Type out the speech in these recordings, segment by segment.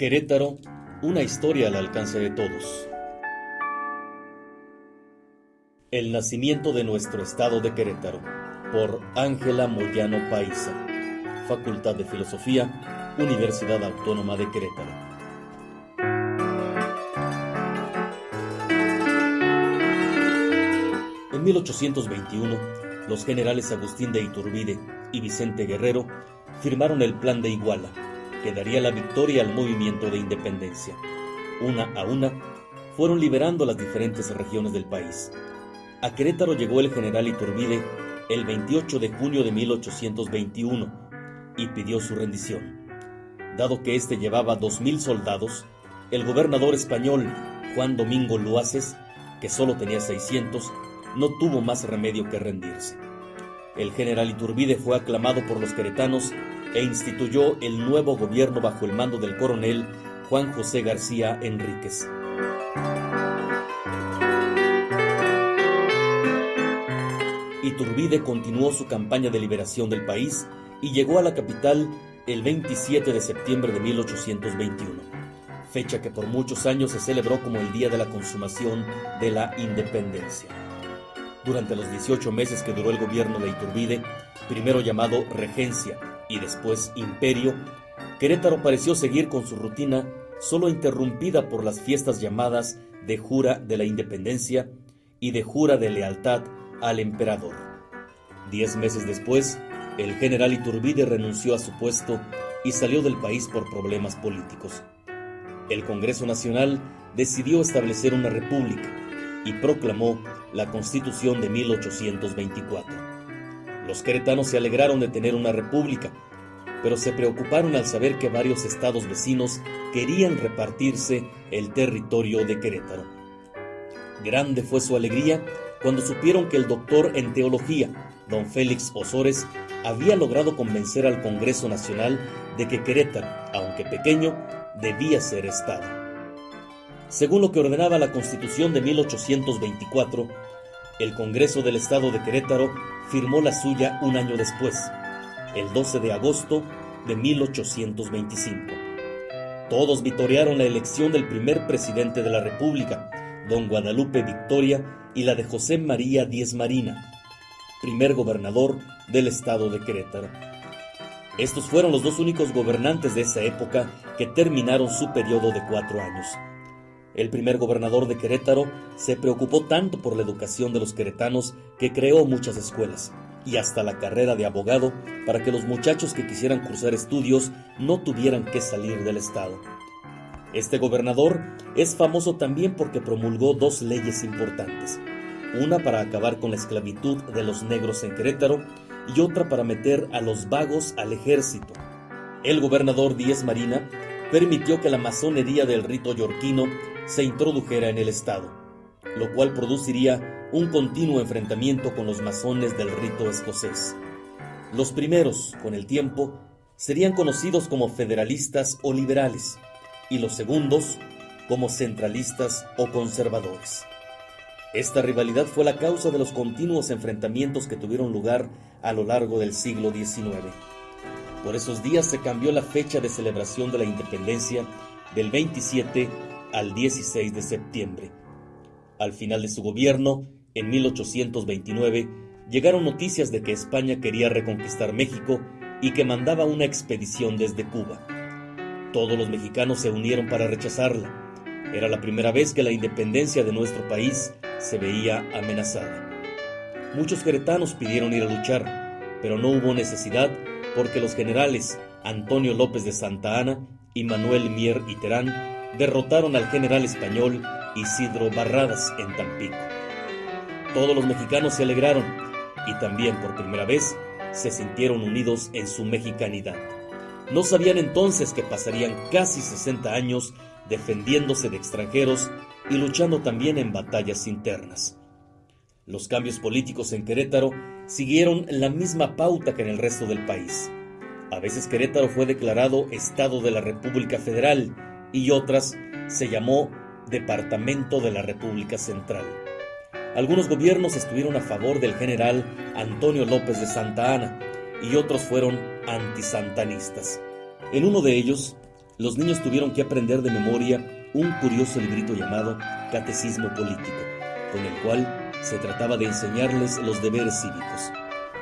Querétaro, una historia al alcance de todos. El nacimiento de nuestro estado de Querétaro, por Ángela Moyano Paiza, Facultad de Filosofía, Universidad Autónoma de Querétaro. En 1821, los generales Agustín de Iturbide y Vicente Guerrero firmaron el Plan de Iguala, que daría la victoria al movimiento de independencia. Una a una, fueron liberando las diferentes regiones del país. A Querétaro llegó el general Iturbide el 28 de junio de 1821 y pidió su rendición. Dado que éste llevaba 2,000 soldados, el gobernador español, Juan Domingo Luaces, que solo tenía 600, no tuvo más remedio que rendirse. El general Iturbide fue aclamado por los queretanos e instituyó el nuevo gobierno bajo el mando del coronel Juan José García Enríquez. Iturbide continuó su campaña de liberación del país y llegó a la capital el 27 de septiembre de 1821, fecha que por muchos años se celebró como el día de la consumación de la independencia. Durante los 18 meses que duró el gobierno de Iturbide, primero llamado Regencia y después Imperio, Querétaro pareció seguir con su rutina, solo interrumpida por las fiestas llamadas de Jura de la Independencia y de Jura de Lealtad al Emperador. 10 meses después, el general Iturbide renunció a su puesto y salió del país por problemas políticos. El Congreso Nacional decidió establecer una república y proclamó la Constitución de 1824. Los queretanos se alegraron de tener una república, pero se preocuparon al saber que varios estados vecinos querían repartirse el territorio de Querétaro. Grande fue su alegría cuando supieron que el doctor en teología, don Félix Osores, había logrado convencer al Congreso Nacional de que Querétaro, aunque pequeño, debía ser estado. Según lo que ordenaba la Constitución de 1824, el Congreso del Estado de Querétaro firmó la suya un año después, el 12 de agosto de 1825. Todos vitorearon la elección del primer presidente de la República, don Guadalupe Victoria, y la de José María Diez Marina, primer gobernador del Estado de Querétaro. Estos fueron los dos únicos gobernantes de esa época que terminaron su periodo de 4 años. El primer gobernador de Querétaro se preocupó tanto por la educación de los queretanos que creó muchas escuelas y hasta la carrera de abogado para que los muchachos que quisieran cursar estudios no tuvieran que salir del estado. Este gobernador es famoso también porque promulgó 2 leyes importantes, una para acabar con la esclavitud de los negros en Querétaro y otra para meter a los vagos al ejército. El gobernador Diez Marina permitió que la masonería del rito yorquino se introdujera en el estado, lo cual produciría un continuo enfrentamiento con los masones del rito escocés. Los primeros, con el tiempo, serían conocidos como federalistas o liberales, y los segundos como centralistas o conservadores. Esta rivalidad fue la causa de los continuos enfrentamientos que tuvieron lugar a lo largo del siglo XIX. Por esos días se cambió la fecha de celebración de la independencia del 27 al 16 de septiembre. Al final de su gobierno, en 1829, llegaron noticias de que España quería reconquistar México y que mandaba una expedición desde Cuba. Todos los mexicanos se unieron para rechazarla. Era la primera vez que la independencia de nuestro país se veía amenazada. Muchos queretanos pidieron ir a luchar, pero no hubo necesidad porque los generales Antonio López de Santa Anna y Manuel Mier y Terán derrotaron al general español Isidro Barradas en Tampico. Todos los mexicanos se alegraron y también por primera vez se sintieron unidos en su mexicanidad. No sabían entonces que pasarían casi 60 años defendiéndose de extranjeros y luchando también en batallas internas. Los cambios políticos en Querétaro siguieron la misma pauta que en el resto del país. A veces Querétaro fue declarado Estado de la República Federal y otras se llamó Departamento de la República Central. Algunos gobiernos estuvieron a favor del general Antonio López de Santa Anna y otros fueron antisantanistas. En uno de ellos, los niños tuvieron que aprender de memoria un curioso librito llamado Catecismo Político, con el cual se trataba de enseñarles los deberes cívicos.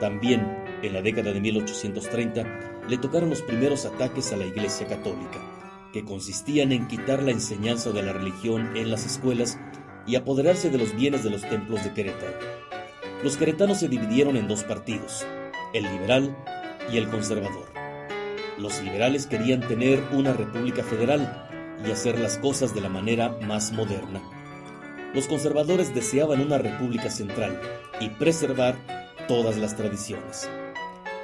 También, en la década de 1830, le tocaron los primeros ataques a la Iglesia Católica, que consistían en quitar la enseñanza de la religión en las escuelas y apoderarse de los bienes de los templos de Querétaro. Los queretanos se dividieron en dos partidos, el liberal y el conservador. Los liberales querían tener una república federal y hacer las cosas de la manera más moderna. Los conservadores deseaban una república central y preservar todas las tradiciones.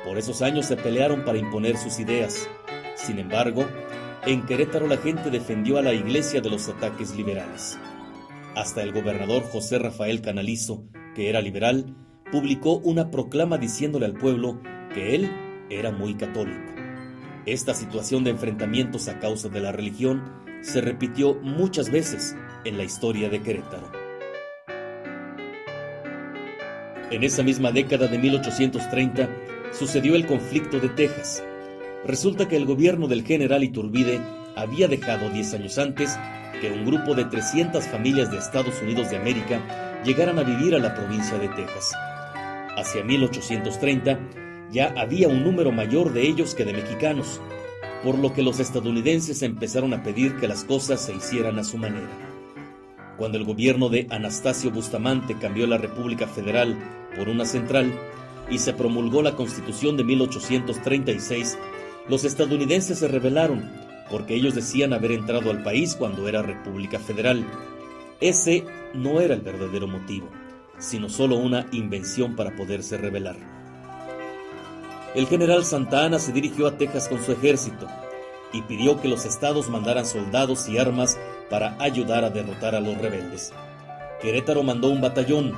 Por esos años se pelearon para imponer sus ideas. Sin embargo, en Querétaro la gente defendió a la iglesia de los ataques liberales. Hasta el gobernador José Rafael Canalizo, que era liberal, publicó una proclama diciéndole al pueblo que él era muy católico. Esta situación de enfrentamientos a causa de la religión se repitió muchas veces en la historia de Querétaro. En esa misma década de 1830 sucedió el conflicto de Texas. Resulta que el gobierno del general Iturbide había dejado 10 años antes que un grupo de 300 familias de Estados Unidos de América llegaran a vivir a la provincia de Texas. Hacia 1830 ya había un número mayor de ellos que de mexicanos, por lo que los estadounidenses empezaron a pedir que las cosas se hicieran a su manera. Cuando el gobierno de Anastasio Bustamante cambió la República Federal por una central y se promulgó la Constitución de 1836, los estadounidenses se rebelaron porque ellos decían haber entrado al país cuando era República Federal. Ese no era el verdadero motivo, sino solo una invención para poderse rebelar. El general Santa Anna se dirigió a Texas con su ejército y pidió que los estados mandaran soldados y armas para ayudar a derrotar a los rebeldes. Querétaro mandó un batallón,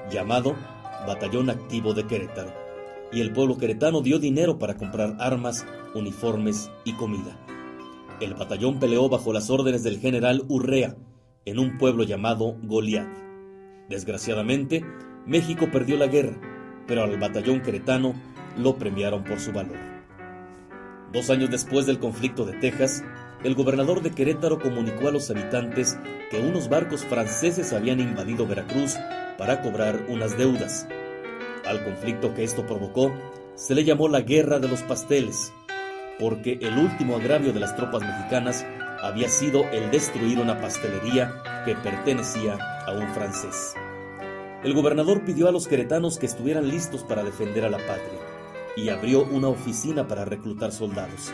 llamado Batallón Activo de Querétaro, y el pueblo queretano dio dinero para comprar armas, uniformes y comida. El batallón peleó bajo las órdenes del general Urrea, en un pueblo llamado Goliat. Desgraciadamente, México perdió la guerra, pero al batallón queretano lo premiaron por su valor. 2 años después del conflicto de Texas, el gobernador de Querétaro comunicó a los habitantes que unos barcos franceses habían invadido Veracruz para cobrar unas deudas. Al conflicto que esto provocó, se le llamó la Guerra de los Pasteles, porque el último agravio de las tropas mexicanas había sido el destruir una pastelería que pertenecía a un francés. El gobernador pidió a los queretanos que estuvieran listos para defender a la patria y abrió una oficina para reclutar soldados.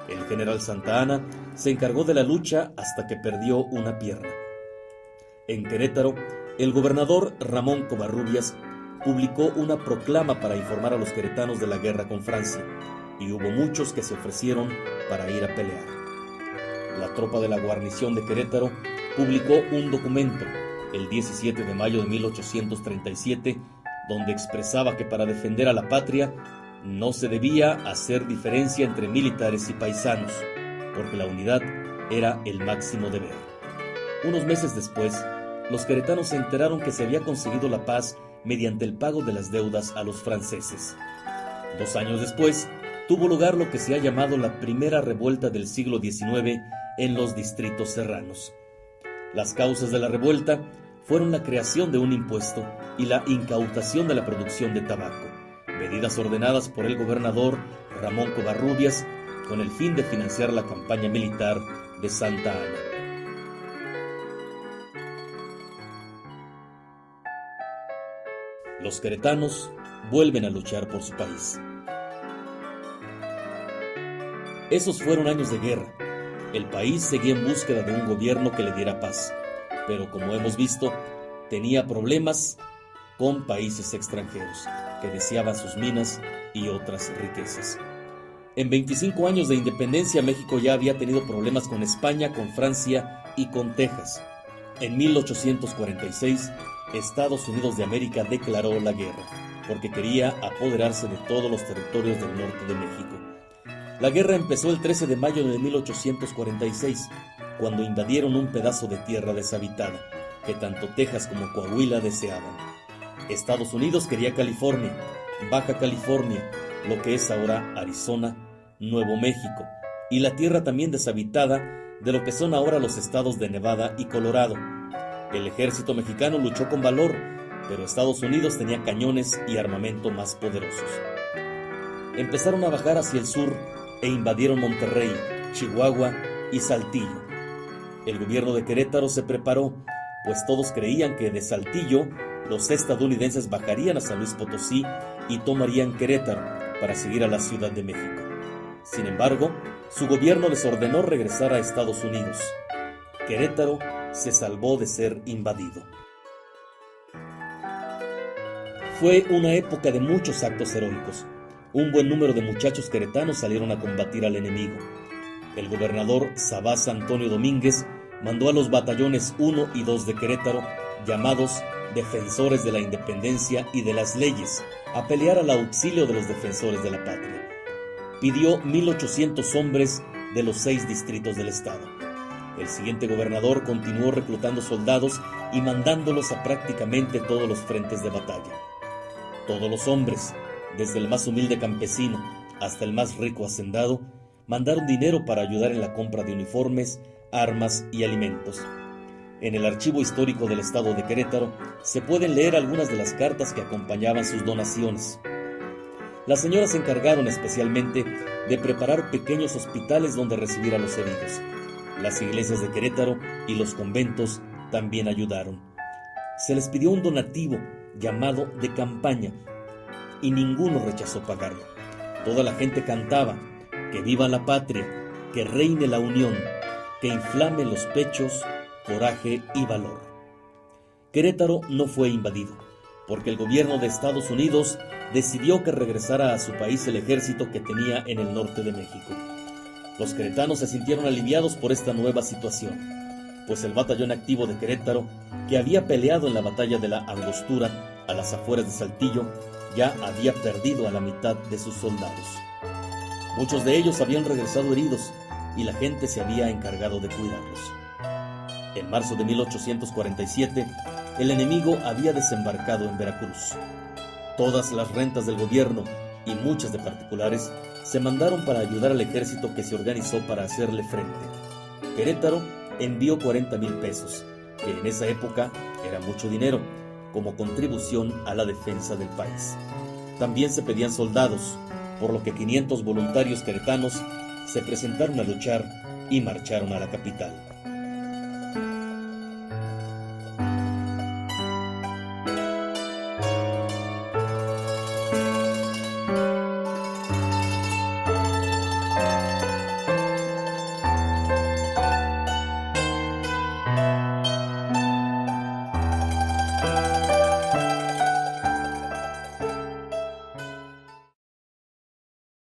El general Santa Anna se encargó de la lucha hasta que perdió una pierna. En Querétaro, el gobernador Ramón Covarrubias publicó una proclama para informar a los queretanos de la guerra con Francia, y hubo muchos que se ofrecieron para ir a pelear. La tropa de la guarnición de Querétaro publicó un documento el 17 de mayo de 1837, donde expresaba que para defender a la patria no se debía hacer diferencia entre militares y paisanos, porque la unidad era el máximo deber. Unos meses después, los queretanos se enteraron que se había conseguido la paz mediante el pago de las deudas a los franceses. 2 años después, tuvo lugar lo que se ha llamado la primera revuelta del siglo XIX en los distritos serranos. Las causas de la revuelta fueron la creación de un impuesto y la incautación de la producción de tabaco, medidas ordenadas por el gobernador Ramón Covarrubias con el fin de financiar la campaña militar de Santa Anna. Los queretanos vuelven a luchar por su país. Esos fueron años de guerra. El país seguía en búsqueda de un gobierno que le diera paz, pero como hemos visto, tenía problemas con países extranjeros que deseaban sus minas y otras riquezas. En 25 años de independencia, México ya había tenido problemas con España, con Francia y con Texas. En 1846, Estados Unidos de América declaró la guerra, porque quería apoderarse de todos los territorios del norte de México. La guerra empezó el 13 de mayo de 1846, cuando invadieron un pedazo de tierra deshabitada, que tanto Texas como Coahuila deseaban. Estados Unidos quería California, Baja California, lo que es ahora Arizona, Nuevo México, y la tierra también deshabitada de lo que son ahora los estados de Nevada y Colorado. El ejército mexicano luchó con valor, pero Estados Unidos tenía cañones y armamento más poderosos. Empezaron a bajar hacia el sur e invadieron Monterrey, Chihuahua y Saltillo. El gobierno de Querétaro se preparó, pues todos creían que de Saltillo los estadounidenses bajarían a San Luis Potosí y tomarían Querétaro para seguir a la Ciudad de México. Sin embargo, su gobierno les ordenó regresar a Estados Unidos. Querétaro se salvó de ser invadido. Fue una época de muchos actos heroicos. Un buen número de muchachos queretanos salieron a combatir al enemigo. El gobernador Sabás Antonio Domínguez mandó a los batallones 1 y 2 de Querétaro, llamados Defensores de la Independencia y de las Leyes, a pelear al auxilio de los defensores de la patria. Pidió 1,800 hombres de los 6 distritos del estado. El siguiente gobernador continuó reclutando soldados y mandándolos a prácticamente todos los frentes de batalla. Todos los hombres, desde el más humilde campesino hasta el más rico hacendado, mandaron dinero para ayudar en la compra de uniformes, armas y alimentos. En el archivo histórico del estado de Querétaro se pueden leer algunas de las cartas que acompañaban sus donaciones. Las señoras se encargaron especialmente de preparar pequeños hospitales donde recibir a los heridos. Las iglesias de Querétaro y los conventos también ayudaron. Se les pidió un donativo llamado de campaña y ninguno rechazó pagarlo. Toda la gente cantaba: que viva la patria, que reine la unión, que inflame los pechos, coraje y valor. Querétaro no fue invadido, porque el gobierno de Estados Unidos decidió que regresara a su país el ejército que tenía en el norte de México. Los queretanos se sintieron aliviados por esta nueva situación, pues el batallón activo de Querétaro, que había peleado en la batalla de la Angostura a las afueras de Saltillo, ya había perdido a la mitad de sus soldados. Muchos de ellos habían regresado heridos y la gente se había encargado de cuidarlos. En marzo de 1847, el enemigo había desembarcado en Veracruz. Todas las rentas del gobierno y muchas de particulares se mandaron para ayudar al ejército que se organizó para hacerle frente. Querétaro envió 40,000 pesos, que en esa época era mucho dinero, como contribución a la defensa del país. También se pedían soldados, por lo que 500 voluntarios queretanos se presentaron a luchar y marcharon a la capital.